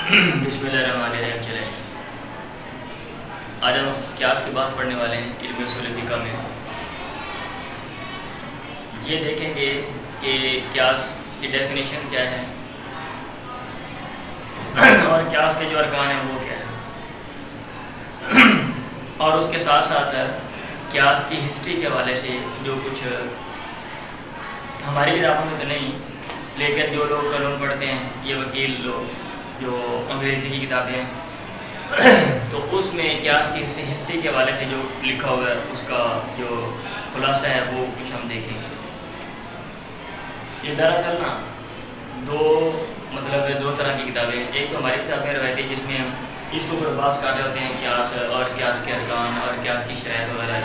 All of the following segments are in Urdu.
بسم اللہ الرحمن الرحیم۔ چلیں آج ہم قیاس کی بات پڑھنے والے ہیں علم اصول فقہ میں۔ یہ دیکھیں گے کہ قیاس کی ڈیفینیشن کیا ہے اور قیاس کے جو ارکان ہیں وہ کیا ہے، اور اس کے ساتھ ساتھ قیاس کی ہسٹری کے حوالے سے جو کچھ ہماری کتابوں میں تو نہیں، لیکن جو لوگ قانون پڑھتے ہیں، یہ وکیل لوگ جو انگریزی کی کتابیں ہیں، تو اس میں قیاس کی ہسٹری کے حوالے سے جو لکھا ہوا ہے اس کا جو خلاصہ ہے وہ کچھ ہم دیکھیں گے۔ یہ دراصل نا دو طرح کی کتابیں ہیں۔ ایک تو ہماری کتابیں روایتی جس میں ہم اس کے اوپر بحث کر رہے ہوتے ہیں، قیاس اور قیاس کے ارکان اور قیاس کی شرائط وغیرہ،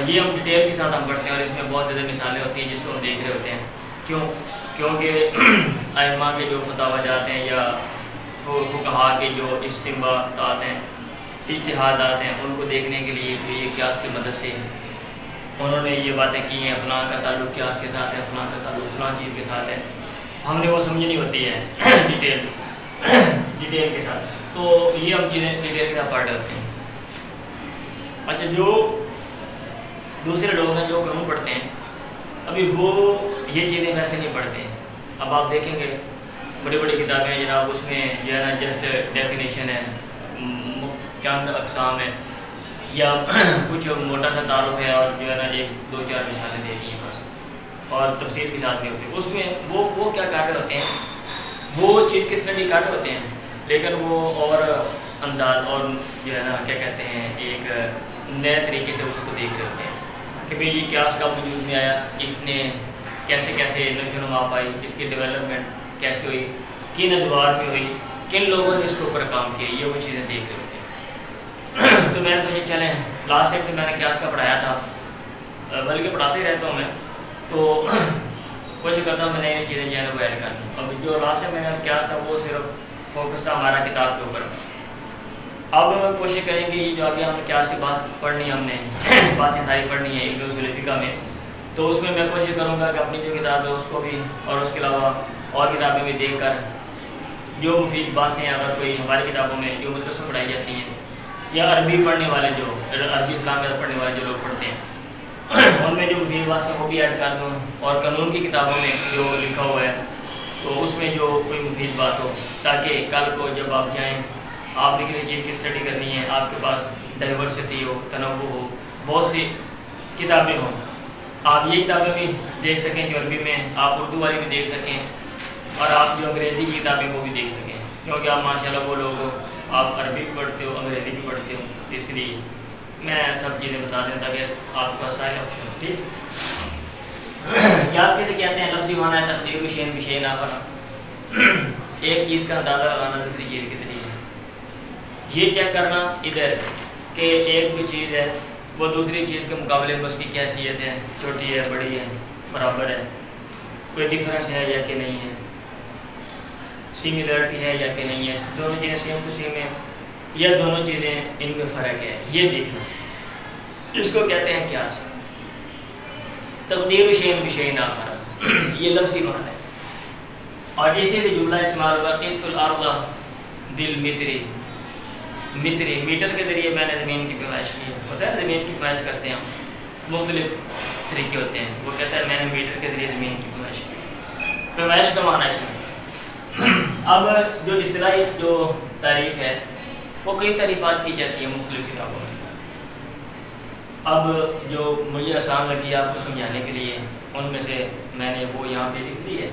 یہ ہم ڈیٹیل کے ساتھ ہم پڑھتے ہیں اور اس میں بہت زیادہ مثالیں ہوتی ہیں جس کو ہم دیکھ رہے ہوتے ہیں۔ کیونکہ ائمہ کے جو فتاوی جات ہیں یا فقہا کے جو استنباطات ہیں، اجتہادات ہیں، ان کو دیکھنے کے لیے یہ قیاس کی مدد سے انہوں نے یہ باتیں کی ہیں، فلاں کا تعلق قیاس کے ساتھ ہے، فلاں کا تعلق فلاں چیز کے ساتھ ہے، ہم نے وہ سمجھنی ہوتی ہے ڈیٹیل کے ساتھ، تو یہ ہم چیزیں ڈیٹیل کے ساتھ پڑھ رہے ہوتے ہیں۔ اچھا، جو دوسرے لوگ ہیں جو قانون پڑھتے ہیں، ابھی وہ یہ چیزیں ویسے نہیں پڑھتے ہیں۔ اب آپ دیکھیں گے بڑی بڑی کتابیں ہیں جناب، اس میں جو ہے نا جسٹ ڈیفینیشن ہے، چند اقسام ہے یا کچھ موٹا سا تعارف ہے اور جو ہے نا ایک دو چار مثالیں دے دی ہیں بس، اور تفسیر کے ساتھ نہیں ہوتی۔ اس میں وہ کیا کر رہے ہوتے ہیں، وہ چیز کی اسٹڈی کر رہے ہوتے ہیں، لیکن وہ اور انداز اور جو ہے نا کیا کہتے ہیں ایک نئے طریقے سے اس کو دیکھ رہے ہوتے ہیں کہ بھئی یہ قیاس کا وجود میں آیا، اس نے کیسے نشو و نما پائی، اس کی ڈیولپمنٹ کیسے ہوئی، کن ادوار میں ہوئی، کن لوگوں نے اس کے اوپر کام کیا، یہ وہ چیزیں دیکھ رہے ہوتے ہیں۔ تو میں نے سوچا چلیں لاسٹ ٹائم تو میں نے قیاس کا پڑھایا تھا، بلکہ پڑھاتے ہی رہتا ہوں میں، تو کوشش کرتا ہوں میں نئی چیزیں جو ہے نا وہ ایڈ کر دوں۔ اب جو لاسٹ ٹائم میں نے قیاس تھا وہ صرف فوکس تھا ہمارا کتاب کے اوپر۔ اب کوشش کریں گے جو آگے ہم نے قیاس کی بات پڑھنی ہے، ہم نے باتیں ساری پڑھنی ہے علم اصول فقہ میں، تو اس میں کوشش کروں گا کہ اپنی جو کتاب ہے اس کو بھی اور اس کے علاوہ اور کتابیں بھی دیکھ کر جو مفید باتیں ہیں، اگر کوئی ہماری کتابوں میں جو مدرسوں میں پڑھائی جاتی ہیں یا عربی پڑھنے والے جو عربی اسلام میں پڑھنے والے جو لوگ پڑھتے ہیں، ان میں جو مفید باتیں وہ بھی ایڈ کر دوں، اور قانون کی کتابوں میں جو لکھا ہوا ہے تو اس میں جو کوئی مفید بات ہو، تاکہ کل کو جب آپ جائیں، آپ نے کسی چیز کی اسٹڈی کرنی ہے، آپ کے پاس ڈائیورسٹی ہو، تنوع ہو، بہت سی کتابیں ہوں، آپ یہ کتابیں بھی دیکھ سکیں جو عربی میں، آپ اردو والی بھی دیکھ سکیں، اور آپ جو انگریزی کی کتابیں وہ بھی دیکھ سکیں، کیونکہ آپ ماشاءاللہ وہ لوگ ہو، آپ عربی بھی پڑھتے ہو، انگریزی بھی پڑھتے ہو، اس لیے میں سب چیزیں بتا دیں تاکہ آپ کا سائن آپشن ہو۔ ٹھیک، قیاس کہتے ہیں لفظی معنی ہے تقدیر شیء بشیء آخر، ایک چیز کا اندازہ لگانا دوسری چیز کے ذریعے، یہ چیک کرنا ادھر کہ ایک بھی چیز ہے وہ دوسری چیز کے مقابلے میں اس کی کیا حیثیت ہے، چھوٹی ہے، بڑی ہے، برابر ہے، کوئی ڈیفرنس ہے یا کہ نہیں ہے، سملرٹی ہے یا کہ نہیں ہے، دونوں چیزیں سیم ٹو سیم ہیں یا دونوں چیزیں ان میں فرق ہے، یہ دیکھنا، اس کو کہتے ہیں قیاس۔ تقدیر شیء بشیء آخر، یہ لفظی معنی ہے، اور اسی سے جملہ استعمال ہوگا قس الارض بالمتر، میٹر کے ذریعے میں نے زمین کی پیمائش کی ہے، ہوتا ہے زمین کی پیمائش کرتے ہیں ہم، مختلف طریقے ہوتے ہیں، وہ کہتا ہے میں نے میٹر کے ذریعے زمین کی پیمائش کی، پیمائش کا معنی اس میں۔ اب جو اصطلاحی جو تعریف ہے وہ کئی تعریفات کی جاتی ہیں مختلف کتابوں میں، اب جو مجھے آسان لگی آپ کو سمجھانے کے لیے ان میں سے میں نے وہ یہاں پہ لکھ دی ہے،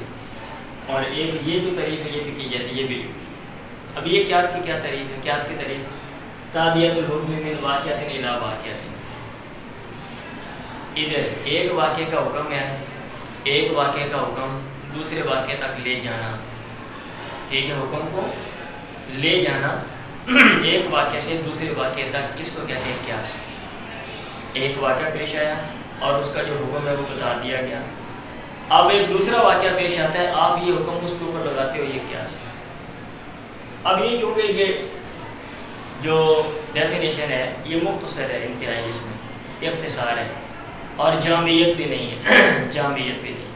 اور ایک یہ جو تعریف ہے یہ بھی کی جاتی ہے، یہ بھی۔ اب یہ قیاس کی کیا تعریف ہے؟ قیاس کی تعریف تابعیت الحکم من واقعۃ الی واقعۃ، ادھر ایک واقعے کا حکم ہے، ایک واقعے کا حکم دوسرے واقعے تک لے جانا، ایک حکم کو لے جانا ایک واقعے سے دوسرے واقعے تک، اس کو کہتے ہیں قیاس۔ ایک واقعہ پیش آیا اور اس کا جو حکم ہے وہ بتا دیا گیا، اب ایک دوسرا واقعہ پیش آتا ہے، آپ یہ حکم اس کے اوپر لگاتے ہو، یہ قیاس ہے۔ اب یہ کیونکہ یہ جو ڈیفینیشن ہے یہ مختصر ہے، انتہائی اس میں اختصار ہے اور جامعیت بھی نہیں ہے، جامعیت بھی نہیں۔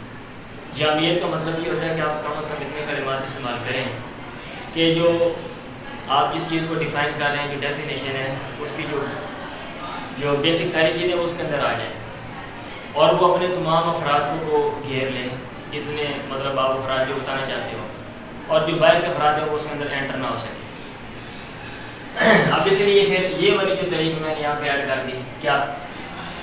جامعیت کا مطلب یہ ہوتا ہے کہ آپ کم از کم اتنے کلمات استعمال کریں کہ جو آپ جس چیز کو ڈیفائن کر رہے ہیں، جو ڈیفینیشن ہے اس کی جو بیسک ساری چیزیں اس کے اندر آ جائیں اور وہ اپنے تمام افراد کو گھیر لیں، جتنے مطلب آپ افراد جو بتانا چاہتے ہو، اور جو باہر کے افراد ہیں وہ اس کے اندر انٹر نہ ہو سکے۔ اب اس لیے پھر یہ والی جو طریقہ میں نے یہاں پہ ایڈ کر دی، کیا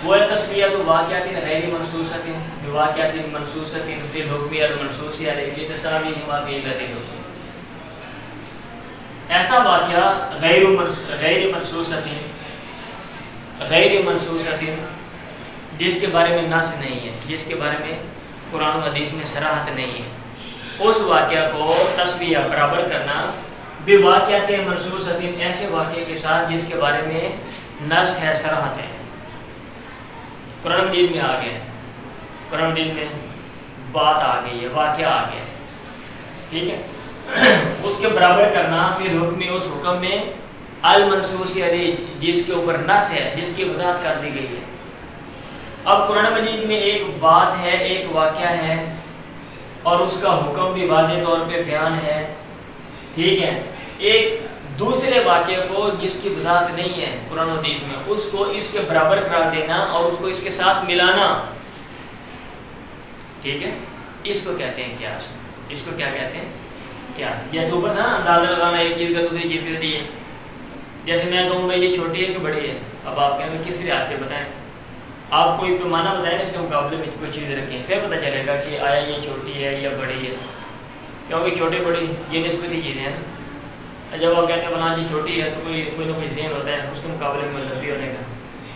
وہ ہے تصفیہ تو واقعات غیر منصوصۃ بواقعات منصوصۃ فی الحکم المنصوص علیہ لتصاویہما فی علت الحکم۔ ایسا واقعہ غیر منصوصۃ جس کے بارے میں نص نہیں ہے، جس کے بارے میں قرآن و حدیث میں صراحت نہیں ہے، اس واقعہ کو تصفیہ برابر کرنا بواقعات منصوصۃ ایسے واقعے کے ساتھ جس کے بارے میں نص ہے، صراحت ہے۔ قرآن مجید میں آ گئے، قرآن مجید میں بات آ گئی ہے، واقعہ آ گیا، ٹھیک ہے، اس کے برابر کرنا پھر حکم اس حکم میں المنصوص علیہ جس کے اوپر نص ہے، جس کی وضاحت کر دی گئی ہے۔ اب قرآن مجید میں ایک بات ہے، ایک واقعہ ہے اور اس کا حکم بھی واضح طور پہ بیان ہے، ٹھیک ہے، ایک دوسرے واقعے کو جس کی وضاحت نہیں ہے قرآن و حدیث میں، اس کو اس کے برابر قرار دینا اور اس کو اس کے ساتھ ملانا، ٹھیک ہے، اس کو کہتے ہیں قیاس۔ اس کو کیا کہتے ہیں؟ قیاس۔ جیسے اوپر تھا نا اندازہ لگانا ایک چیز کا دوسری چیز کے ذریعے، جیسے میں کہوں بھائی یہ چھوٹی ہے کہ بڑی ہے، اب آپ کہیں کس لحاظ سے بتائیں، آپ کوئی پیمانہ بتائیں اس کے مقابلے میں کچھ چیزیں رکھیں، پھر پتہ چلے گا کہ آیا یہ چھوٹی ہے یا بڑی ہے، کیونکہ چھوٹی بڑی یہ نسبتی چیزیں ہیں۔ جب آپ کہتے ہیں فلاں چیز چھوٹی ہے تو کوئی نہ کوئی ذہن ہوتا ہے اس کے مقابلے میں لمبی ہونے کا،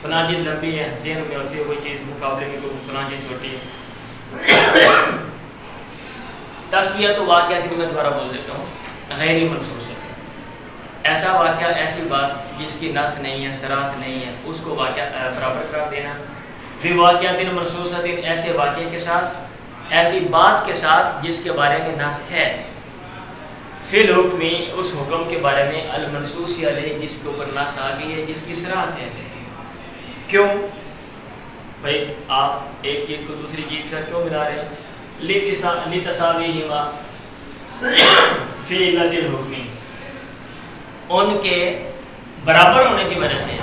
فلاں چیز لمبی ہے ذہن میں ہوتی ہے کوئی چیز مقابلے میں کوئی فلاں چیز چھوٹی ہے۔ تصفیہ تو واقعات میں دوبارہ بول دیتا ہوں، غیر منصوص ہے، ایسا واقعہ، ایسی بات جس کی نص نہیں ہے، صراحت نہیں ہے، اس کو واقعہ برابر قرار دینا۔ پھر واقعات منصوصۃ ایسے واقعے کے ساتھ، ایسی بات کے ساتھ جس کے بارے میں نص ہے، فی الحکم اس حکم کے بارے میں المنصوص علیہ جس کے اوپر نص آ گئی ہے، جس کی صراحت ہے۔ کیوں بھائی آپ ایک چیز کو دوسری چیز کے ساتھ کیوں ملا رہے ہیں؟ لتساویہما فی علت الحکم، ان کے برابر ہونے کی وجہ سے،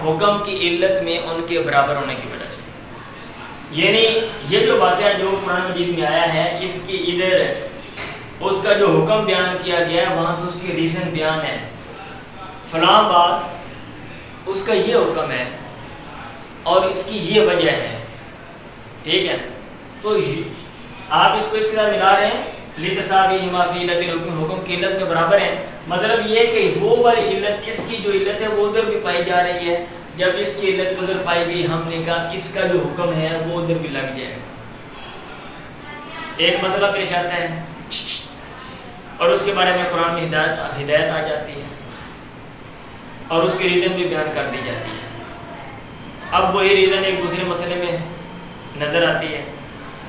حکم کی علت میں ان کے برابر ہونے کی وجہ سے، یعنی یہ جو واقعہ جو قرآن مجید میں آیا ہے اس کی ادھر اس کا جو حکم بیان کیا گیا ہے وہاں پہ اس کی ریزن بیان ہے، فلاں بات اس کا یہ حکم ہے اور اس کی یہ وجہ ہے، ٹھیک ہے، تو آپ اس کو اس کے ساتھ ملا رہے ہیں، لتساویہما فی علت الحکم، حکم کی علت میں برابر ہیں، مطلب یہ کہ وہ والی علت، اس کی جو علت ہے وہ ادھر بھی پائی جا رہی ہے، جب اس کی علت ادھر پائی گئی ہم نے کہا اس کا جو حکم ہے وہ ادھر بھی لگ جائے۔ ایک مسئلہ پیش آتا ہے اور اس کے بارے میں قرآن میں ہدایت آ جاتی ہے اور اس کی ریزن بھی بیان کر دی جاتی ہے، اب وہی ریزن ایک دوسرے مسئلے میں نظر آتی ہے،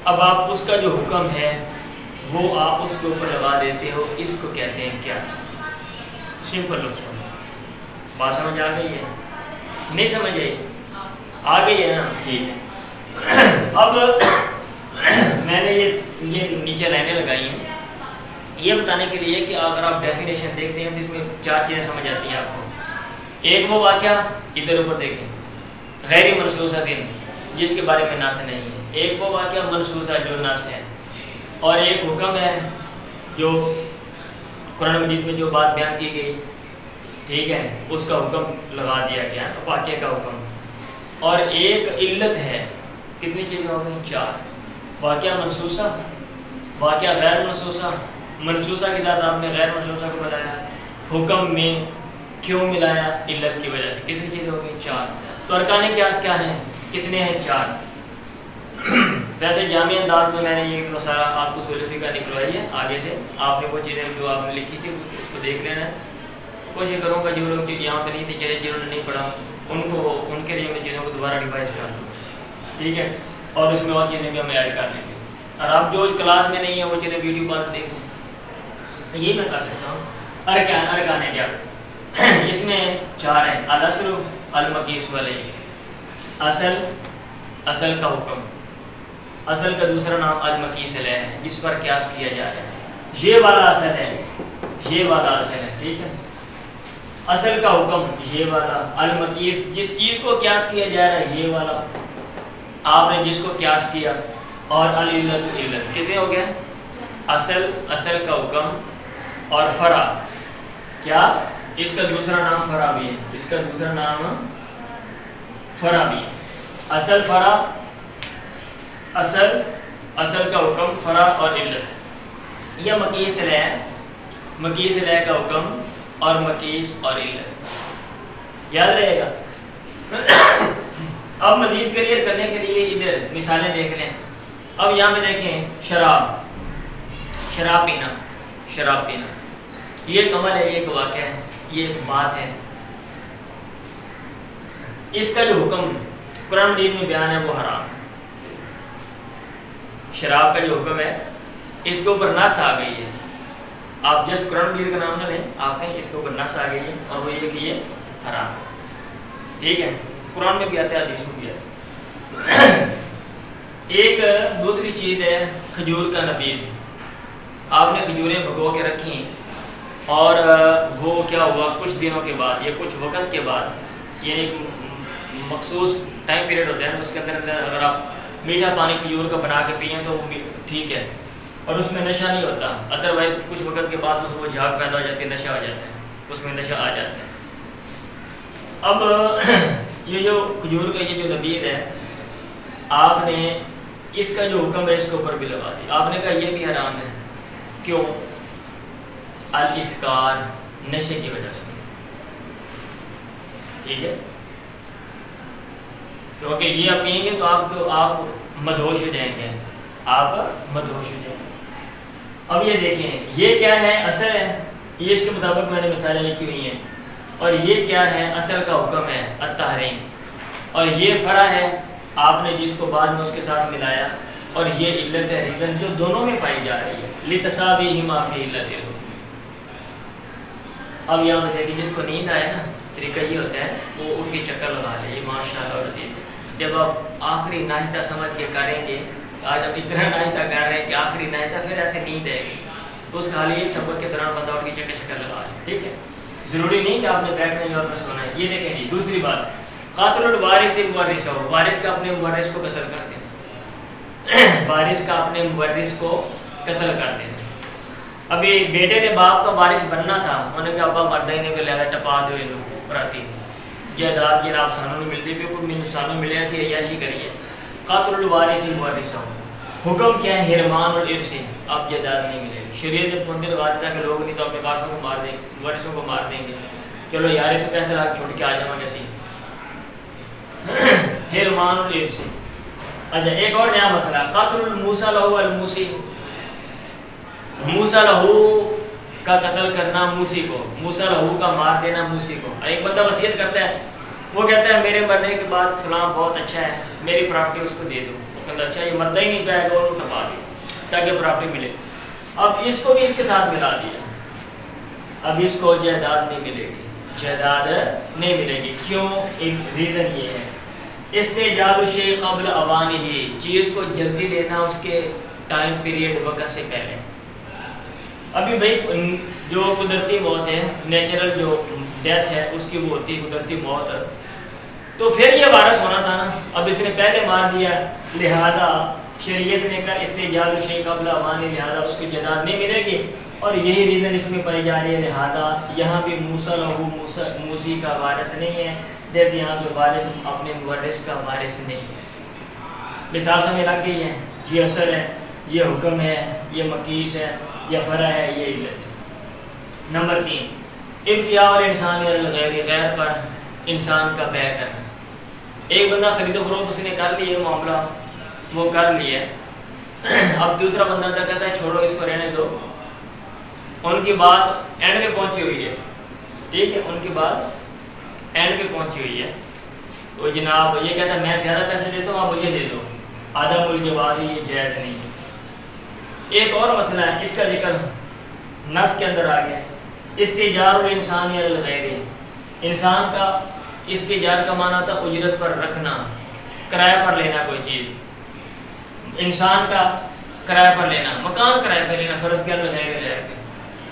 اب آپ اس کا جو حکم ہے وہ آپ اس کے اوپر لگا دیتے ہو، اس کو کہتے ہیں قیاس۔ سمپل لفظوں میں بات سمجھ آ گئی ہے؟ نہیں سمجھ آئی؟ آ گئی ہے نا؟ ٹھیک ہے۔ اب میں نے یہ نیچے لائنیں لگائی ہیں یہ بتانے کے لیے کہ اگر آپ ڈیفینیشن دیکھتے ہیں تو اس میں چار چیزیں سمجھ آتی ہیں آپ کو۔ ایک وہ واقعہ ادھر اوپر دیکھیں غیر منصوصہ جس کے بارے میں نص نہیں ہے، ایک وہ واقعہ منصوصہ جو نص ہے، اور ایک حکم ہے جو قرآن مجید میں جو بات بیان کی گئی، ٹھیک ہے، اس کا حکم لگا دیا گیا واقعے کا حکم، اور ایک علت ہے۔ کتنی چیزیں ہو گئی؟ چار۔ واقعہ منصوصہ، واقعہ غیر منصوصہ، منصوصہ کے ساتھ آپ نے غیر منصوصہ کو ملایا، حکم میں کیوں ملایا؟ علت کی وجہ سے۔ کتنی چیزیں ہو گئی؟ چار۔ تو ارکان قیاس کیا ہیں؟ کتنے ہیں؟ چار۔ ویسے جامع انداز میں نے یہ مسئلہ آپ کو اصول فقہ نکلوائی ہے، آگے سے آپ نے وہ چیزیں جو آپ نے لکھی تھی اس کو دیکھ لینا ہے۔ کوشش کروں گا جو لوگ یہاں پہ نہیں تھے چہرے جنہوں نے نہیں پڑھا ان کے لیے میں چیزوں کو دوبارہ ریوائز کر دوں، ٹھیک ہے، اور اس میں اور چیزیں بھی ہم ایڈ کر لیں گے، اور آپ جو کلاس میں نہیں ہیں وہ چیزیں ویڈیو بعد دیکھ لیں۔ یہ میں کر سکتا ہوں۔ ارکان کیا؟ اس میں چار ہیں۔ الاصل المقیس علیہ، اصل کا حکم، اصل کا دوسرا نام المقیس علیہ ہے جس پر قیاس کیا جا رہا ہے، یہ والا اصل ہے، یہ والا اصل ہے، ٹھیک ہے، اصل کا حکم یہ والا، المقیس جس چیز کو قیاس کیا جا رہا ہے یہ والا، آپ نے جس کو قیاس کیا، اور العلت علت، کتنے ہو گئے؟ اصل کا حکم اور فرع، کیا اس کا دوسرا نام فرع بھی ہے، اس کا دوسرا نام فرع بھی ہے، اصل فرع، اصل کا حکم، فرع اور علت، یہ مقیس علیہ کا حکم اور مقیس اور علت، یاد رہے گا۔ اب مزید کلیئر کرنے کے لیے ادھر مثالیں دیکھ لیں۔ اب یہاں پہ دیکھیں شراب پینا، یہ ایک عمل ہے، یہ ایک واقعہ ہے، یہ ایک بات ہے، اس کا جو حکم قرآن مجید میں بیان ہے وہ حرام ہے۔ شراب کا جو حکم ہے اس کے اوپر نص آ گئی ہے، آپ جس قرآن مجید کا نام نہ لیں، آپ کہیں اس کے اوپر نص آ گئی ہے اور وہ یہ کہ یہ حرام ہے، ٹھیک ہے، قرآن میں بھی آتا ہے، حدیث میں بھی آتا ہے۔ ایک دوسری چیز ہے کھجور کا نبیذ، آپ نے کھجوریں بھگو کے رکھیں اور وہ کیا ہوا کچھ دنوں کے بعد یا کچھ وقت کے بعد، یعنی مخصوص ٹائم پیریڈ ہوتا ہے، اس کے اندر اگر آپ میٹھا پانی کھجور کا بنا کے پئیں تو وہ ٹھیک ہے اور اس میں نشہ نہیں ہوتا، ادروائز کچھ وقت کے بعد وہ جھاگ پیدا ہو جاتی ہے، نشہ ہو جاتا ہے، اس میں نشہ آ جاتا ہے۔ اب یہ جو کھجور کا یہ جو نبیذ ہے، آپ نے اس کا جو حکم ہے اس کے اوپر بھی لگا دیا، آپ نے کہا یہ بھی حرام ہے، کیوں؟ الاسکار، نشے کی وجہ سے، ٹھیک ہے، کیونکہ یہ آپ پئیں گے تو آپ مدہوش ہو جائیں گے، آپ مدہوش ہو جائیں گے۔ اب یہ دیکھیں یہ کیا ہے؟ اصل ہے، یہ اس کے مطابق میں نے مثالیں لکھی ہوئی ہیں، اور یہ کیا ہے؟ اصل کا حکم ہے التحریم، اور یہ فرع ہے، آپ نے جس کو بعد میں اس کے ساتھ ملایا، اور یہ علت ہے، ریزن جو دونوں میں پائی جا رہی ہے، لتشابہہما فی علت۔ اب یہاں پہ دیکھیں جس کو نیند آئے نا، طریقہ یہ ہوتا ہے وہ اٹھ کے چکر لگا لے، یہ ماشاءاللہ عزیز، جب آپ آخری ناشتہ سمجھ کے کریں گے، آج آپ اتنا ناشتہ کر رہے ہیں کہ آخری ناشتہ پھر ایسے نیند آئے گی، اس کا حال یہ سبق کے دوران بندہ اٹھ کے چکر لگا لے، ٹھیک ہے، ضروری نہیں کہ آپ نے بیٹھنا ہے اور پھر سونا ہے۔ یہ دیکھیں جی دوسری بات، قاتل الوارث مورثہ، وارث کا اپنے مورث کو قتل کر دینا، وارث کا اپنے مورث کو قتل کر دینا۔ ابھی بیٹے نے باپ کا وارث بننا تھا، انہوں نے کہا ابا مردہ ہی نے بھی لہذا ٹپا دو یہ لوگ پراتی جائیداد یہ آپ سانوں نہیں ملتی بھی کوئی مجھے سانوں ملے ایسی عیاشی کریے۔ قاتل الوارث مورثہ، حکم کیا ہے؟ حرمان الارث، آپ جائیداد نہیں ملے گی۔ شریعت نے پندر لگا دیتا کہ لوگ نہیں تو اپنے وارثوں کو مار دیں گے، وارثوں کو مار دیں گے، چلو یار تو کیسے لاکھ چھوڑ کے آ جاؤں گے سی حرمان الارث۔ اچھا ایک اور نیا مسئلہ، قاتل الموسیٰ لہو الموسی، موسیٰ لہو کا قتل کرنا موسی کو، موسیٰ لہو کا مار دینا موسی کو۔ ایک بندہ وصیت کرتا ہے، وہ کہتا ہے میرے مرنے کے بعد فلاں بہت اچھا ہے، میری پراپرٹی اس کو دے دو، وہ کہتا ہے اچھا یہ مردہ ہی نہیں پائے گا، اور ٹپا دے تاکہ پراپرٹی ملے۔ اب اس کو بھی اس کے ساتھ ملا دیا، اب اس کو جائیداد نہیں ملے گی، جائیداد نہیں ملے گی، کیوں؟ ایک ریزن یہ ہے، استعجال الشیء قبل اوانہ، چیز کو جلدی لینا اس کے ٹائم پیریڈ وقت سے پہلے۔ ابھی بھائی جو قدرتی موت ہے، نیچرل جو ڈیتھ ہے اس کی وہ ہوتی ہے قدرتی موت، تو پھر یہ وارث ہونا تھا نا، اب اس نے پہلے مار دیا، لہذا شریعت نے کہا استعجال الشیء قبل اوانہ، لہذا اس کی جائیداد نہیں ملے گی، اور یہی ریزن اس میں پائی جا رہی ہے، لہذا یہاں بھی موسیٰ لہو موسی کا وارث نہیں ہے، جیسے یہاں پہ وارث اپنے مورث کا وارث نہیں ہے۔ مثال سمجھ لگ گئی ہے، یہ اثر ہے، یہ حکم ہے، یہ مقیس ہے، یہ فرع ہے، یہ علت ہے۔ نمبر 3، اختیار انسان غیر، غیر پر انسان کا بیع کرنا۔ ایک بندہ خرید و فروخت اس نے کر لی ہے، معاملہ وہ کر لیا ہے، اب دوسرا بندہ تھا کہتا ہے چھوڑو اس کو رہنے دو، ان کی بات اینڈ پہ پہنچی ہوئی ہے، ٹھیک ہے، ان کی بات اینڈ پہ پہنچی ہوئی ہے، تو جناب یہ کہتا ہے میں زیادہ پیسے دیتا ہوں آپ مجھے دے دو، عدم الجواز، یہ جائز نہیں ہے۔ ایک اور مسئلہ ہے، اس کا ذکر نص کے اندر آ گیا، استئجار الانسان علی الغیر، انسان کا استئجار کا معنی تھا اجرت پر رکھنا، کرایہ پر لینا کوئی چیز، انسان کا کرایہ پر لینا، مکان کرایہ پر لینا، فرض کیا الغیر لے کے،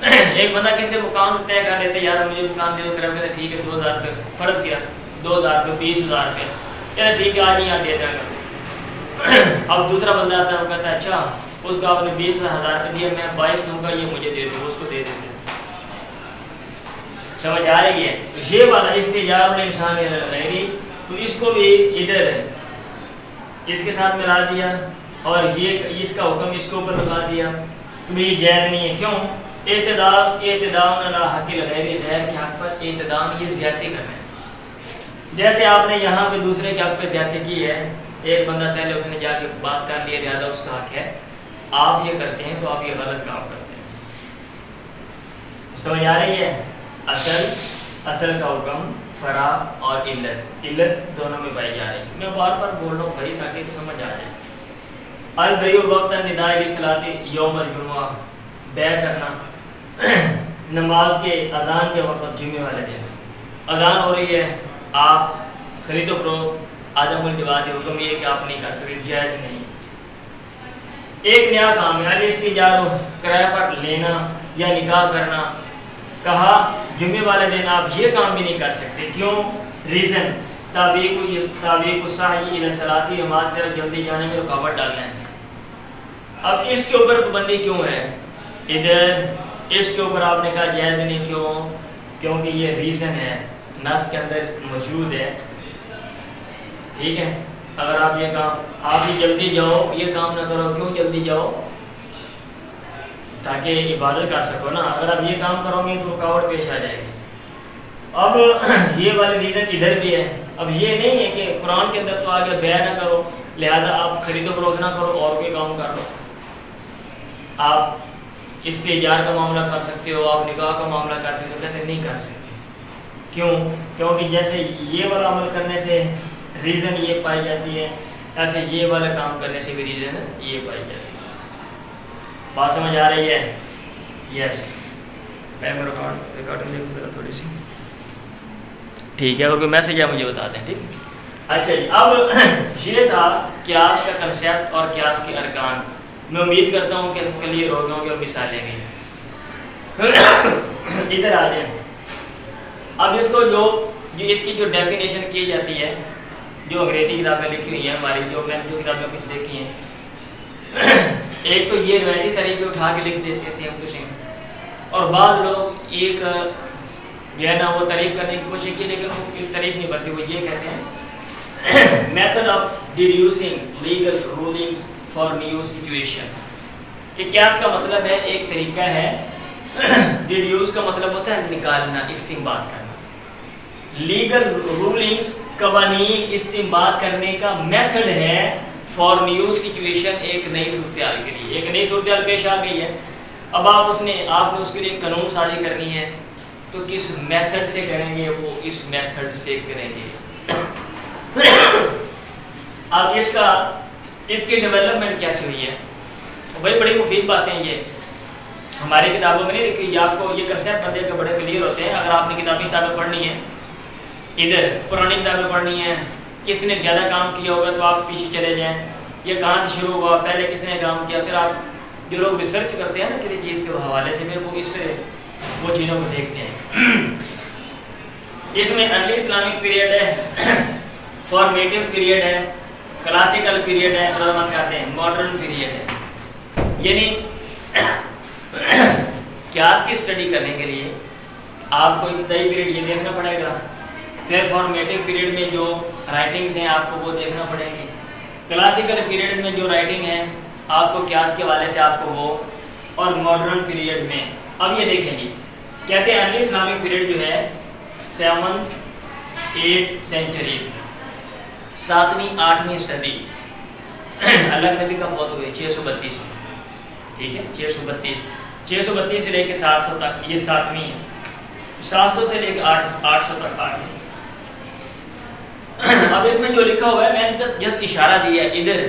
ایک بندہ کسی سے مقام طے کر لیتے یار مجھے مقام دے دو، پھر ہم کہتے ٹھیک ہے 2000 روپے فرض کیا 2000 روپے 20,000 روپے، چلے ٹھیک ہے آج یہاں دے دیں گا. اب دوسرا بندہ آتا ہے وہ کہتا ہے اچھا اس کو آپ نے 20,000 روپے دیا، میں 22 دوں گا، یہ مجھے دے دو، اس کو دے دیتے. سمجھ آ رہی ہے؟ تو یہ والا استجار الانسان غیری، تو اس کو بھی ادھر ہے اس کے ساتھ ملا دیا، اور یہ اس کا حکم اس کے اوپر لگا دیا تو یہ جائز نہیں ہے. کیوں؟ اعتداء علی حق الغیر، غیر کے حق پر اعتداء، یہ زیادتی کرنا ہے. جیسے آپ نے یہاں پہ دوسرے کے حق پہ زیادتی کی ہے، ایک بندہ پہلے اس نے جا کے بات کر لیا لہٰذا اس کا حق ہے، آپ یہ کرتے ہیں تو آپ یہ غلط کام کرتے ہیں. سمجھ آ رہی ہے؟ اصل کا حکم، فرع اور علت دونوں میں پائی جا رہی ہے. میں بار بار بول رہا ہوں بھائی تاکہ تو سمجھ آ جائے. البیع وقت النداء للصلاۃ یوم الجمعہ، بیع کرنا نماز کے اذان کے وقت جمعے والے دن. اذان ہو رہی ہے، آپ خرید و فروخت عدم الجواز، حکم یہ کہ آپ نہیں کر سکتے، جائز نہیں. ایک نیا کام ہے الاستئجار، کرایہ پر لینا یا نکاح کرنا. کہا جمعے والے دن آپ یہ کام بھی نہیں کر سکتے. کیوں؟ ریزن تابعیق السعی الی الصلاۃ، نماز کی طرف جلدی جانے میں رکاوٹ ڈالنا ہے. اب اس کے اوپر پابندی کیوں ہے؟ ادھر اس کے اوپر آپ نے کہا جائز نہیں. کیوں؟ کیونکہ یہ ریزن ہے، نص کے اندر موجود ہے. ٹھیک ہے، اگر آپ یہ کام آپ ہی جلدی جاؤ، یہ کام نہ کرو. کیوں جلدی جاؤ؟ تاکہ عبادت کر سکو نا. اگر آپ یہ کام کرو گے تو رکاوٹ پیش آ جائے گی. اب یہ والے ریزن ادھر بھی ہے. اب یہ نہیں ہے کہ قرآن کے اندر تو آگے بیع نہ کرو لہذا آپ خرید و فروخت نہ کرو اور کوئی کام کر لو. آپ استئجار کا معاملہ کر سکتے ہو، آپ نکاح کا معاملہ کر سکتے ہو. کہتے ہیں نہیں کر سکتے. کیوں؟ کیونکہ جیسے یہ والا عمل کرنے سے ریزن یہ پائی جاتی ہے، ایسے یہ والا کام کرنے سے بھی ریزن یہ پائی جاتی ہے. بات سمجھ آ رہی ہے؟ یس. میں ریکارڈنگ دیکھوں ذرا تھوڑی سی. ٹھیک ہے، اگر کوئی میسج ہے مجھے بتا دیں. ٹھیک ہے، اچھا جی. اب یہ تھا قیاس کا کنسیپٹ اور قیاس کے ارکان. میں امید کرتا ہوں کہ کلیئر ہو گئے ہوں گے اور مثالیں گئی. ادھر آ جائیں. اب اس کو جو اس کی جو ڈیفینیشن کی جاتی ہے، جو انگریزی کتابیں لکھی ہوئی ہیں ہماری، جو میں نے جو کتابیں کچھ دیکھی ہیں، ایک تو یہ روایتی طریقے اٹھا کے لکھ دیتے ہیں سیم ٹو سیم، اور بعض لوگ ایک جو ہے نا وہ تعریف کرنے کی کوشش کی لیکن وہ تعریف نہیں کرتے. وہ یہ کہتے ہیں method of deducing legal rulings for new situation. کہ قیاس کا مطلب ہے ایک طریقہ ہے، ڈیڈیوس کا مطلب ہوتا ہے نکالنا، استنباط کرنا. لیگل رولنگس قوانین استنباط کرنے کا میتھڈ ہے فار نیو سچویشن، ایک نئی صورتحال کے لیے. ایک نئی صورتحال پیش آ گئی ہے، اب آپ نے اس کے لیے قانون سازی کرنی ہے تو کس میتھڈ سے کریں گے؟ وہ اس میتھڈ سے کریں گے. اب اس کی ڈیولپمنٹ کیسے ہوئی ہے؟ بھائی بڑی مفید باتیں یہ ہماری کتابوں میں نہیں لکھی. یہ آپ کو یہ کنسیپٹ بندے کے بڑے کلیئر ہوتے ہیں. اگر آپ نے کتابی کتابیں پڑھنی ہیں، ادھر پرانی کتابیں پڑھنی ہیں، کس نے زیادہ کام کیا ہوگا تو آپ پیچھے چلے جائیں. یہ کہاں سے شروع ہوا، پہلے کس نے کام کیا، پھر آپ جو لوگ ریسرچ کرتے ہیں نا کسی چیز کے حوالے سے، پھر وہ اس سے وہ چیزوں کو دیکھتے ہیں. اس میں ارلی اسلامک پیریڈ ہے، فارمیٹیو پیریڈ ہے، کلاسیکل پیریڈ ہے، کہتے ہیں ماڈرن پیریڈ ہے. یعنی قیاس کی اسٹڈی کرنے کے لیے آپ کو ابتدائی پیریڈ یہ دیکھنا پڑے گا، پھر فارمیٹیو پیریڈ میں جو رائٹنگز ہیں آپ کو وہ دیکھنا پڑیں گی، کلاسیکل پیریڈ میں جو رائٹنگ ہے آپ کو قیاس کے حوالے سے آپ کو وہ، اور ماڈرن پیریڈ میں. اب یہ دیکھیں جی، کہتے ہیں ارلی اسلامک پیریڈ جو ہے 7-8 سینچری، 7ویں 8ویں صدی. اللہ نبی کا فوت ہوئے 632 میں. ٹھیک ہے، 632 سے لے کے 700 تک یہ 7ویں ہے. 700 سے لے کے 800 تک 8ویں. اب اس میں جو لکھا ہوا ہے میں نے جسٹ اشارہ دیا ہے. ادھر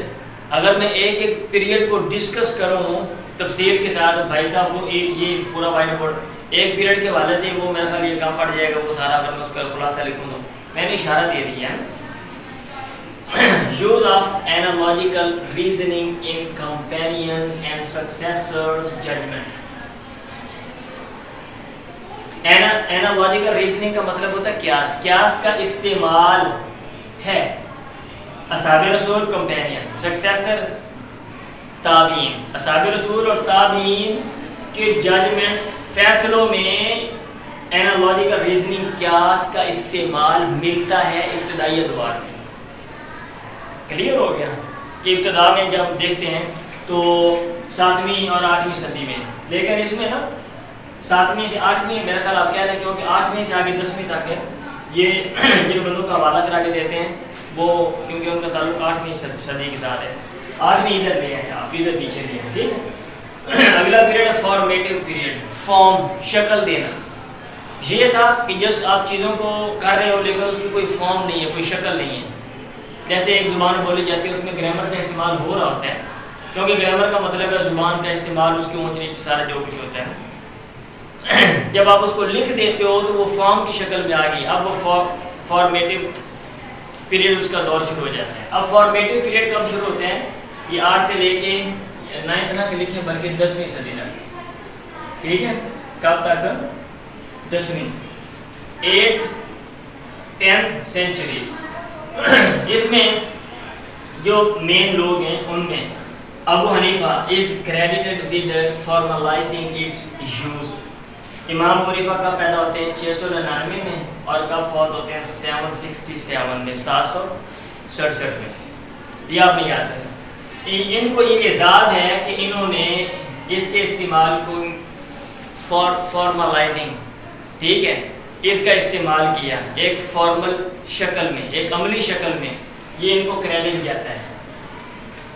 اگر میں ایک ایک پیریڈ کو ڈسکس کروں تفصیل کے ساتھ، بھائی صاحب وہ یہ پورا وائٹ بورڈ ایک پیریڈ کے حوالے سے وہ میرا خیال یہ کام پڑ جائے گا وہ سارا. اگر میں اس کا خلاصہ لکھوں تو میں نے اشارہ دے دیا ہے. Use of analogical reasoning in companions and successors judgment. Analogical reasoning کا مطلب ہوتا ہے قیاس. قیاس کا استعمال ہے اصحاب رسول کمپینین سکسیسر تابعین. اصحاب رسول اور تابعین کے ججمنٹس فیصلوں میں اینالوجیکل ریزننگ قیاس کا استعمال ملتا ہے ابتدائی ادوار میں. کلیئر ہو گیا کہ ابتدا میں جب دیکھتے ہیں تو 7ویں اور 8ویں صدی میں, لیکن اس میں نا 7ویں سے 8ویں میرا خیال آپ کہہ رہے ہیں کیونکہ 8ویں سے آگے 10ویں تک ہے یہ جن بندوں کا حوالہ کرا کے دیتے ہیں وہ کیونکہ ان کا تعلق 8ویں صدی کے ساتھ ہے. 8ویں ادھر لے ہیں آپ, ادھر پیچھے لے ہیں, ٹھیک ہے. اگلا پیریڈ ہے فارمیٹیو پیریڈ. فارم شکل دینا. یہ تھا کہ جسٹ آپ چیزوں کو کر رہے ہو لیکن اس کی کوئی فارم نہیں ہے, کوئی شکل نہیں ہے. جیسے ایک زبان بولی جاتی ہے اس میں گرامر کا استعمال ہو رہا ہوتا ہے کیونکہ گرامر کا مطلب ہے زبان کا استعمال, اس کے اونچ نیچ سارا جو کچھ ہوتا ہے. جب آپ اس کو لکھ دیتے ہو تو وہ فارم کی شکل میں آ گئی. اب وہ فارمیٹیو پیریڈ اس کا دور شروع ہو جاتا ہے. اب فارمیٹیو پیریڈ کب شروع ہوتے ہیں؟ یہ 8 سے لے کے 9 نہ لکھیں بلکہ 10ویں صدی تک, ٹھیک ہے. کب تک؟ 10ویں 8th 10th سینچری. اس میں جو مین لوگ ہیں ان میں Abu Hanifa is credited with formalising its use. امام ابو حنیفہ کب پیدا ہوتے ہیں؟ 699 میں, اور کب فوت ہوتے ہیں؟ 767 میں, 767 میں. یہ آپ نہیں یاد کریں. ان کو یہ اعزاز ہے کہ انہوں نے اس کے استعمال کو فارملائزنگ, ٹھیک ہے, اس کا استعمال کیا ایک فارمل شکل میں, ایک عملی شکل میں. یہ ان کو کریڈٹ جاتا ہے.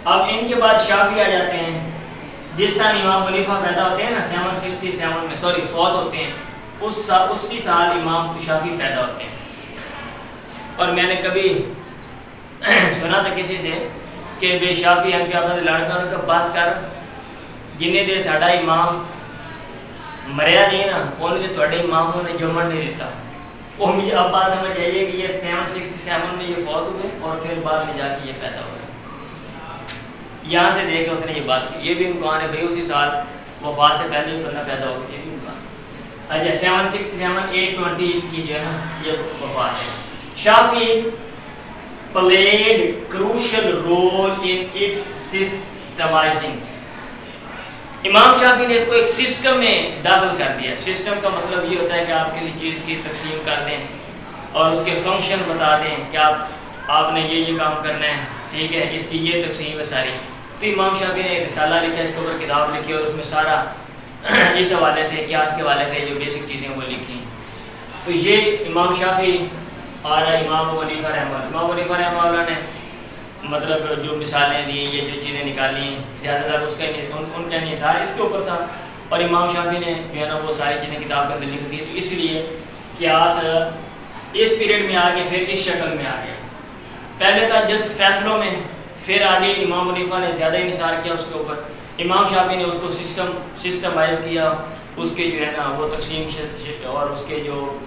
اب ان کے بعد شافعی آ جاتے ہیں. جس سال امام ابو حنیفہ پیدا ہوتے ہیں نا 767 میں, سوری فوت ہوتے ہیں, اسی سال امام شافعی پیدا ہوتے ہیں. اور میں نے کبھی سنا تھا کسی سے کہ بے شافعی ہم کیا بات لڑکا کا بس کر جنہیں دیر ساڈا امام مریا نہیں نا انہوں نے تھوڑے امام نے جمن نہیں دیتا. وہ مجھے اب بات سمجھ آئیے کہ یہ 767 میں یہ فوت ہوئے اور پھر بعد میں جا کے یہ پیدا ہوئے. یہاں سے دیکھ کے اس نے یہ بات کی. یہ بھی امکان ہے بھائی اسی سال وفات سے پہلے ہی بندہ پیدا ہو گیا, یہ بھی امکان. اچھا 767 820 کی جو ہے نا یہ وفات ہے. شافعی played crucial role in its systemizing. امام شافعی نے اس کو ایک سسٹم میں داخل کر دیا. سسٹم کا مطلب یہ ہوتا ہے کہ آپ کسی چیز کی تقسیم کر دیں اور اس کے فنکشن بتا دیں کہ آپ نے یہ کام کرنا ہے, ٹھیک ہے, اس کی یہ تقسیم ہے ساری. تو امام شافعی نے ایک رسالہ لکھا, اس کے اوپر کتاب لکھی اور اس میں سارا اس حوالے سے قیاس کے حوالے سے جو بیسک چیزیں وہ لکھی. تو یہ امام شافعی اور امام ابو حنیفہ رحمہ اللہ. امام ابو حنیفہ رحمہ اللہ نے مطلب جو مثالیں دی, یہ جو چیزیں نکالی, زیادہ تر اس کا ان کا انحصار اس کے اوپر تھا. اور امام شافعی نے جو ہے نا وہ ساری چیزیں کتاب کے اندر لکھ دی. تو اس لیے قیاس اس پیریڈ میں آ کے پھر اس شکل میں آ گیا. پہلے تھا جس فیصلوں میں, پھر آگے امام حنیفہ نے زیادہ انحصار کیا اس کے اوپر. امام شافعی نے اس کو سسٹمائز کیا, اس کے جو ہے نا وہ تقسیم اور اس کے جو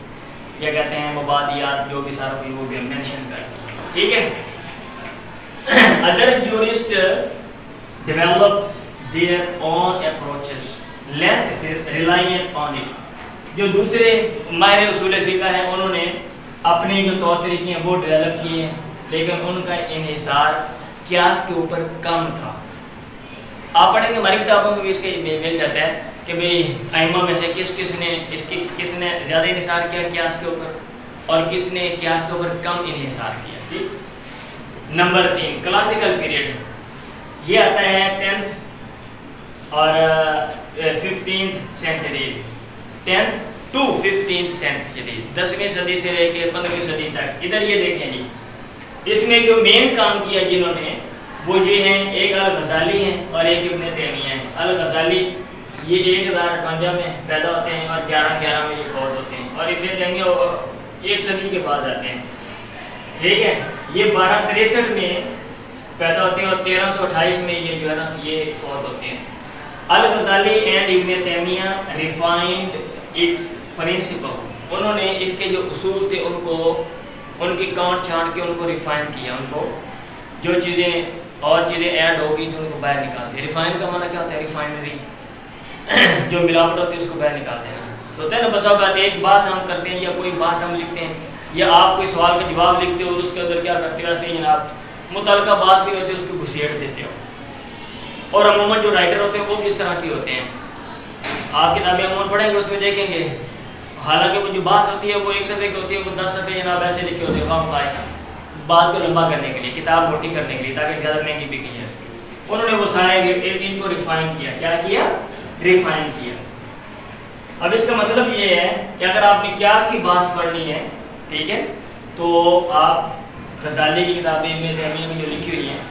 کیا کہتے ہیں مبادیات جو بھی سارا کوئی وہ بھی مینشن کر, ٹھیک ہے. Other jurists develop their own approaches, less reliant on it. جو دوسرے ماہر اصول فقہ ہیں انہوں نے اپنے جو طور طریقے ہیں وہ ڈیولپ کیے ہیں, لیکن ان کا انحصار قیاس کے اوپر کم تھا. آپ پڑھیں گے ہماری کتابوں میں بھی اس کے مل جاتا ہے کہ بھئی ائمہ میں سے کس نے زیادہ انحصار کیا قیاس کے اوپر اور کس نے قیاس کے اوپر کم انحصار کیا. ٹھیک. Number 3 classical period. یہ آتا ہے 10th اور 15th century, 10th to 15th century, 10ویں صدی سے لے کے 15ویں صدی تک. ادھر یہ دیکھیں جی, اس میں جو مین کام کیا جنہوں نے وہ یہ ہیں, ایک الغزالی ہیں اور ایک ابن تیمیہ ہیں. الغزالی یہ 1058 میں پیدا ہوتے ہیں اور 1111 میں یہ فوت ہوتے ہیں, اور ابن تیمیہ 1 صدی کے بعد آتے ہیں. ٹھیک ہے. یہ 1263 میں پیدا ہوتے ہیں اور 1328 میں یہ جو ہے نا یہ فوت ہوتے ہیں. الغزالی اینڈ ابن تیمیہ ریفائنڈ اٹس پرنسپل. انہوں نے اس کے جو اصول تھے ان کو ان کی کاٹ چھانٹ کے ان کو ریفائن کیا. ان کو جو چیزیں اور چیزیں ایڈ ہوگی تو ان کو باہر نکالتے ہیں. ریفائن کا معنی کیا ہوتا ہے؟ ریفائنری جو ملاوٹ ہوتی ہے اس کو باہر نکالتے ہیں. ہوتا ہے نا بس اوقات ایک بحث ہم کرتے ہیں یا کوئی بحث ہم لکھتے ہیں یا آپ کوئی سوال کا جواب لکھتے ہو تو اس کے اندر کیا کرتے ہو ایسے جناب متعلقہ بات بھی ہوتی ہے اس کو گھسیٹ دیتے ہو. اور عموماً جو رائٹر ہوتے ہیں وہ کس طرح کے ہوتے ہیں, آپ کتابیں عموماً پڑھیں گے اس میں دیکھیں گے حالانکہ وہ جو بات ہوتی ہے وہ 1 صفحے کی ہوتی ہے, وہ 10 صفحے جناب ایسے لکھے ہوتے ہیں خواہ بات کو لمبا کرنے کے لیے, کتاب موٹی کرنے کے لیے تاکہ زیادہ مہنگی بکی جائے. انہوں نے وہ سارے ان کو ریفائن کیا. کیا کیا؟ ریفائن کیا. اب اس کا مطلب یہ ہے کہ اگر آپ نے قیاس کی بحث پڑھنی ہے, ٹھیک ہے, تو آپ غزالی کی کتابیں ابن تیمیہ میں جو لکھی ہوئی ہیں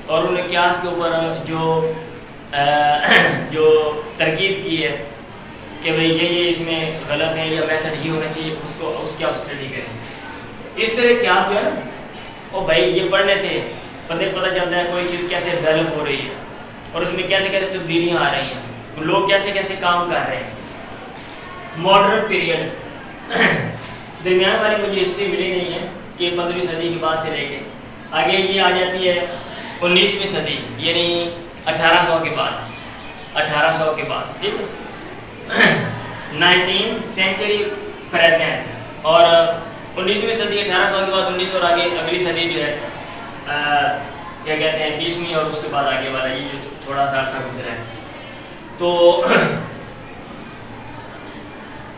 اور انہوں نے قیاس کے اوپر جو ترکیب کی ہے کہ بھئی یہ اس میں غلط ہے یا میتھڈ یہ ہونا چاہیے, اس کی آپ اسٹڈی کریں. اس طرح قیاس جو ہے نا وہ بھائی یہ پڑھنے سے پتہ چلتا ہے کوئی چیز کیسے ڈیولپ ہو رہی ہے اور اس میں کیسے کیسے تبدیلیاں آ رہی ہیں, لوگ کیسے کیسے کام کر رہے ہیں. ماڈرن پیریڈ درمیان والی مجھے ہسٹری ملی نہیں ہے کہ 15ویں صدی کے بعد سے لے کے آگے یہ آ جاتی ہے 19ویں صدی یعنی 1800 کے بعد, ٹھیک ہے, 19th century present. اور 19ویں صدی 1800 کے بعد 1900 اور آگے اگلی صدی جو ہے کیا کہتے ہیں 20ویں اور اس کے بعد آگے والا یہ جو تھوڑا سا عرصہ گزرا ہے. تو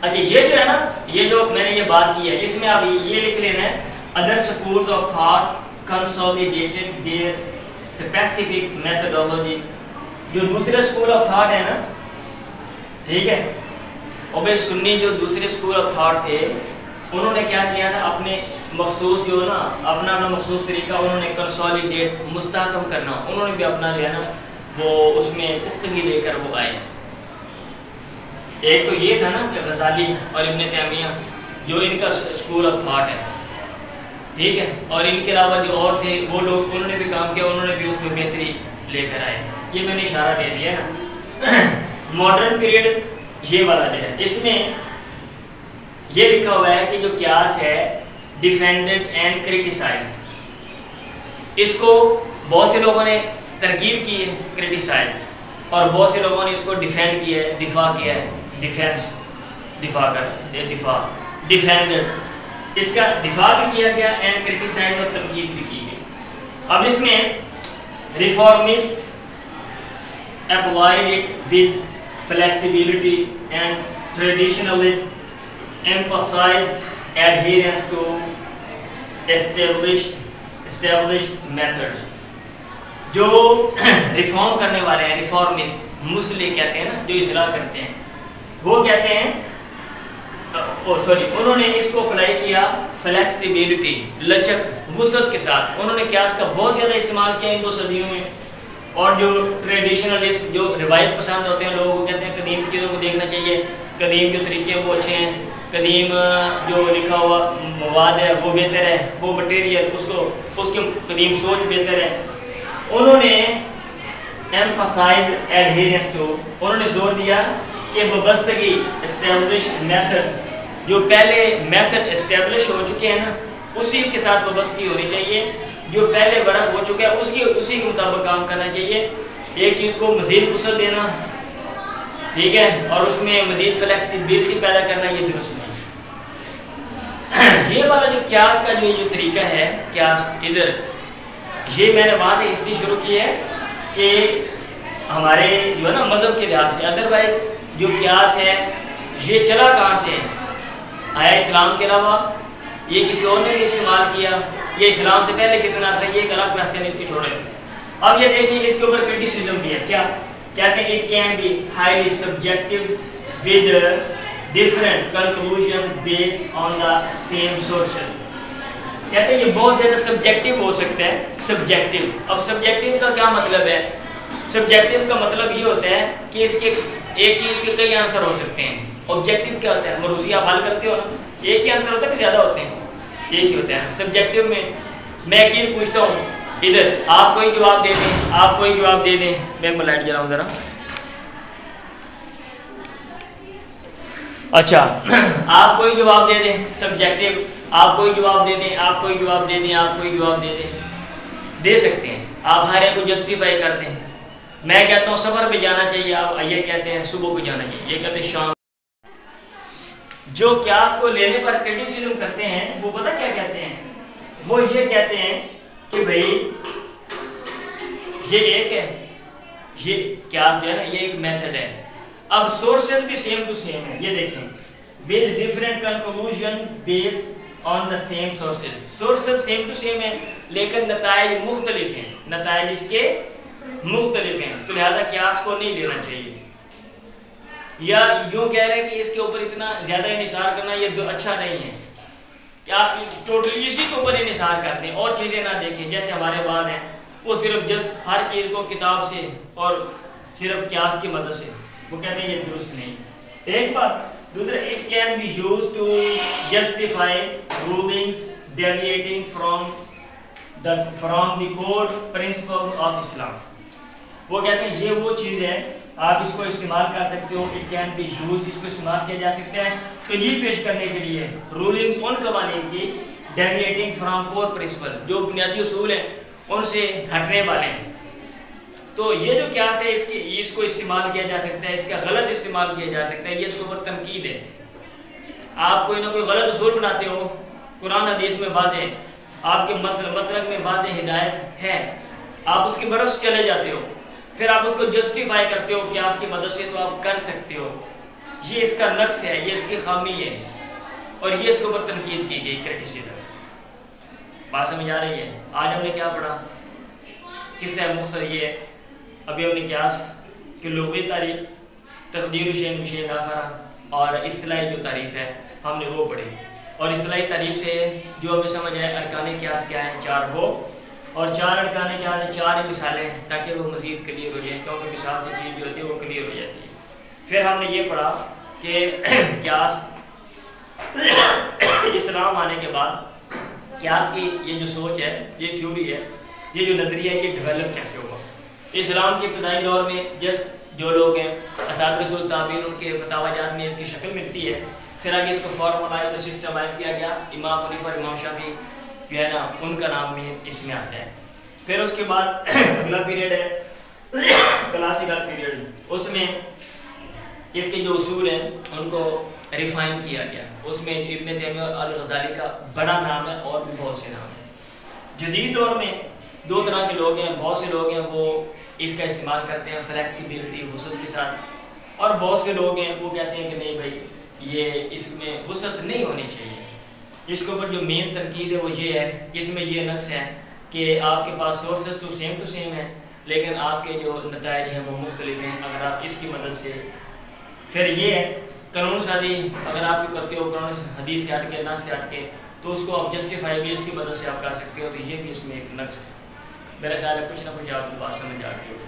اچھا یہ جو ہے نا یہ جو میں نے یہ بات کی ہے اس میں آپ یہ لکھ لینا ہے other schools of thought consolidated their specific methodology. جو دوسرے اسکول آف تھاٹ ہے نا, ٹھیک ہے, اور بھائی سنی جو دوسرے اسکول آف تھاٹ تھے انہوں نے کیا کیا تھا اپنے مخصوص جو نا اپنا مخصوص طریقہ انہوں نے کنسولیڈیٹ مستحکم کرنا, انہوں نے بھی اپنا جو ہے نا وہ اس میں پختگی لے کر وہ آئے. ایک تو یہ تھا نا کہ غزالی اور ابن تیمیہ جو ان کا اسکول آف تھاٹ ہے, ٹھیک ہے, اور ان کے علاوہ جو اور تھے وہ لوگ انہوں نے بھی کام کیا, انہوں نے بھی اس میں بہتری لے کر آئے. یہ میں نے اشارہ دے دیا نا. ماڈرن پیریڈ یہ والا جو ہے اس میں یہ لکھا ہوا ہے کہ جو قیاس ہے ڈیفینڈڈ اینڈ کریٹیسائزڈ, اس کو بہت سے لوگوں نے ترکیب کی ہے کریٹیسائز, اور بہت سے لوگوں نے اس کو ڈیفینڈ کیا ہے, دفاع کیا ہے, ڈیفینس دفاع ڈیفینڈڈ, اس کا دفاع بھی کیا گیا اینڈ کریٹیسائز اور تنقید بھی کی گئی. اب اس میں reformist applied it with flexibility and traditionalists emphasized adherence to established methods. جو ریفارم کرنے والے ہیں ریفارمسٹ مصلح کہتے ہیں نا, جو اصلاح کرتے ہیں, وہ کہتے ہیں انہوں نے اس کو اپلائی کیا فلیکسیبلٹی لچک وسعت کے ساتھ. انہوں نے قیاس کا بہت زیادہ استعمال کیا ان 2 صدیوں میں. اور جو ٹریڈیشنلسٹ جو روایت پسند ہوتے ہیں لوگوں کو کہتے ہیں قدیم چیزوں کو دیکھنا چاہیے, قدیم جو طریقے ہیں وہ اچھے ہیں, قدیم جو لکھا ہوا مواد ہے وہ بہتر ہے, وہ مٹیریل اس کی قدیم سوچ بہتر ہے. انہوں نے emphasized adherence to, انہوں نے زور دیا کہ وابستگی established method, جو پہلے میتھڈ اسٹیبلش ہو چکے ہیں نا اسی کے ساتھ وابستگی ہونی چاہیے, جو پہلے برق ہو چکا ہے اسی کے مطابق کام کرنا چاہیے. ایک چیز کو مزید وسعت دینا, ٹھیک ہے, اور اس میں مزید فلیکسیبلٹی پیدا کرنا یہ درست نہیں. یہ والا جو قیاس کا جو طریقہ ہے قیاس ادھر یہ میں نے بات اس لیے شروع کی ہے کہ ہمارے جو ہے نا مذہب کے لحاظ سے ادروائز جو قیاس ہے یہ چلا کہاں سے آیا, اسلام کے علاوہ یہ کسی اور نے بھی استعمال کیا, یہ اسلام سے پہلے کتنا عرصہ, یہ ایک الگ بحث ہے, اس کو چھوڑے. اب یہ دیکھیں اس کے اوپر کرٹیسزم بھی ہے, کیا کہتے ہیں it can be highly subjective with different conclusion based on the same sources. کہتے ہیں یہ بہت زیادہ سبجیکٹو ہو سکتا ہے. سبجیکٹو, اب سبجیکٹو کا کیا مطلب ہے؟ سبجیکٹو کا مطلب یہ ہوتا ہے کہ اس کے ایک چیز کے کئی آنسر ہو سکتے ہیں. آبجیکٹو کیا ہوتا ہے؟ مروزی آپ حل کرتے ہو نا, ایک ہی آنسر ہوتا ہے کہ زیادہ ہوتے ہیں؟ ایک ہی ہوتا ہے. سبجیکٹو میں ایک چیز پوچھتا ہوں ادھر, آپ کوئی جواب دے دیں, آپ کوئی جواب دے دیں, میں لائٹ جلاؤں ذرا. اچھا آپ کوئی جواب دے دیں سبجیکٹو, آپ کوئی جواب دے دیں, آپ کوئی جواب دے دیں, آپ کوئی جواب دے دیں, دے سکتے ہیں آپ ہر ایک کو جسٹیفائی کر دیں. میں کہتا ہوں سفر پہ جانا چاہیے, آپ یہ کہتے ہیں صبح کو جانا چاہیے, یہ کہتے ہیں شام. جو قیاس کو لینے پر کرٹیسزم کرتے ہیں وہ پتہ کیا کہتے ہیں؟ وہ یہ کہتے ہیں کہ بھائی یہ ایک ہے، یہ قیاس جو ہے نا یہ ایک میتھڈ ہے، اب سورسز بھی سیم ٹو سیم ہے، یہ دیکھیں with different conclusion based on the same sources. Sources same to same ہیں لیکن نتائج مختلف ہیں، نتائج اس کے مختلف ہیں، تو لہذا قیاس کو نہیں لینا چاہیے، یا جو کہہ رہے ہیں کہ اس کے اوپر اتنا زیادہ انحصار کرنا یہ اچھا نہیں ہے کہ آپ ٹوٹلی اسی کے اوپر انحصار کر دیں اور چیزیں نہ دیکھیں، جیسے ہمارے بعد ہیں وہ صرف جس ہر چیز کو کتاب سے اور صرف قیاس کی مدد سے، وہ کہتے ہیں یہ درست نہیں۔ ایک بات دوسرا، it can be used to justify rulings deviating from the core principle of Islam۔ وہ کہتے ہیں یہ وہ چیز ہے آپ اس کو استعمال کر سکتے ہو، it can be used، اس کو استعمال کیا جا سکتا ہے دلیل پیش کرنے کے لیے رولنگز ان قوانین کی deviating from core principle، جو بنیادی اصول ہیں ان سے ہٹنے والے ہیں، تو یہ جو قیاس ہے اس کو استعمال کیا جا سکتا ہے، اس کا غلط استعمال کیا جا سکتا ہے، یہ اس کے اوپر تنقید ہے۔ آپ کوئی نہ کوئی غلط اصول بناتے ہو، قرآن حدیث میں واضح، آپ کے مسلک میں واضح ہدایت ہے، آپ اس کے برعکس چلے جاتے ہو، پھر آپ اس کو جسٹیفائی کرتے ہو قیاس کی مدد سے، تو آپ کر سکتے ہو، یہ اس کا نقص ہے، یہ اس کی خامی ہے، اور یہ اس کے اوپر تنقید کی گئی، کرٹیسزم۔ بات سمجھ آ رہی ہے؟ آج ہم نے کیا پڑھا؟ قصہ مختصر یہ ہے، ابھی ہم نے قیاس کی لغوی تعریف، تقدیر شیء بشیء آخر، اور اصطلاحی جو تعریف ہے ہم نے وہ پڑھی، اور اصطلاحی تعریف سے جو ہمیں سمجھ آئے ارکان قیاس کیا ہیں، 4 ہو، اور 4 ارکان قیاس ہیں، 4 ہی مثالیں، تاکہ وہ مزید کلیئر ہو جائیں، کیونکہ مثال سے چیز جو ہوتی ہے وہ کلیئر ہو جاتی ہے۔ پھر ہم نے یہ پڑھا کہ قیاس اسلام آنے کے بعد قیاس کی یہ جو سوچ ہے، یہ تھیوری ہے، یہ جو نظریہ ہے، یہ ڈیولپ کیسے ہوا۔ اسلام کے ابتدائی دور میں جو لوگ ہیں اساتذہ رسول تابعین، ان کے فتاوی جات میں اس کی شکل ملتی ہے، پھر آگے اس کو فارملائز اور سسٹمائز کیا گیا، امام حنیفہ اور امام شافعی جو ہے نا ان کا نام بھی اس میں آتا ہے۔ پھر اس کے بعد اگلا پیریڈ ہے کلاسیکل پیریڈ، اس میں اس کے جو اصول ہیں ان کو ریفائن کیا گیا، اس میں ابن تیمیہ الغزالی کا بڑا نام ہے اور بھی بہت سے نام ہیں۔ جدید دور میں 2 طرح کے لوگ ہیں، بہت سے لوگ ہیں وہ اس کا استعمال کرتے ہیں فلیکسیبلٹی وسعت کے ساتھ، اور بہت سے لوگ ہیں وہ کہتے ہیں کہ نہیں بھائی یہ اس میں وسعت نہیں ہونی چاہیے۔ اس کے اوپر جو مین تنقید ہے وہ یہ ہے، اس میں یہ نقص ہے کہ آپ کے پاس سورسز تو سیم ٹو سیم ہیں لیکن آپ کے جو نتائج ہیں وہ مختلف ہیں، اگر آپ اس کی مدد سے، پھر یہ ہے قانون سازی اگر آپ کرتے ہو قرآن حدیث سے ہٹ کے، نص سے ہٹ کے، تو اس کو آپ جسٹیفائی بھی اس کی مدد سے آپ کر سکتے ہو، تو یہ بھی اس میں ایک نقص ہے۔ میرا خیال ہے کچھ نہ کچھ آپ کو بات سمجھ آ گئی ہوگی۔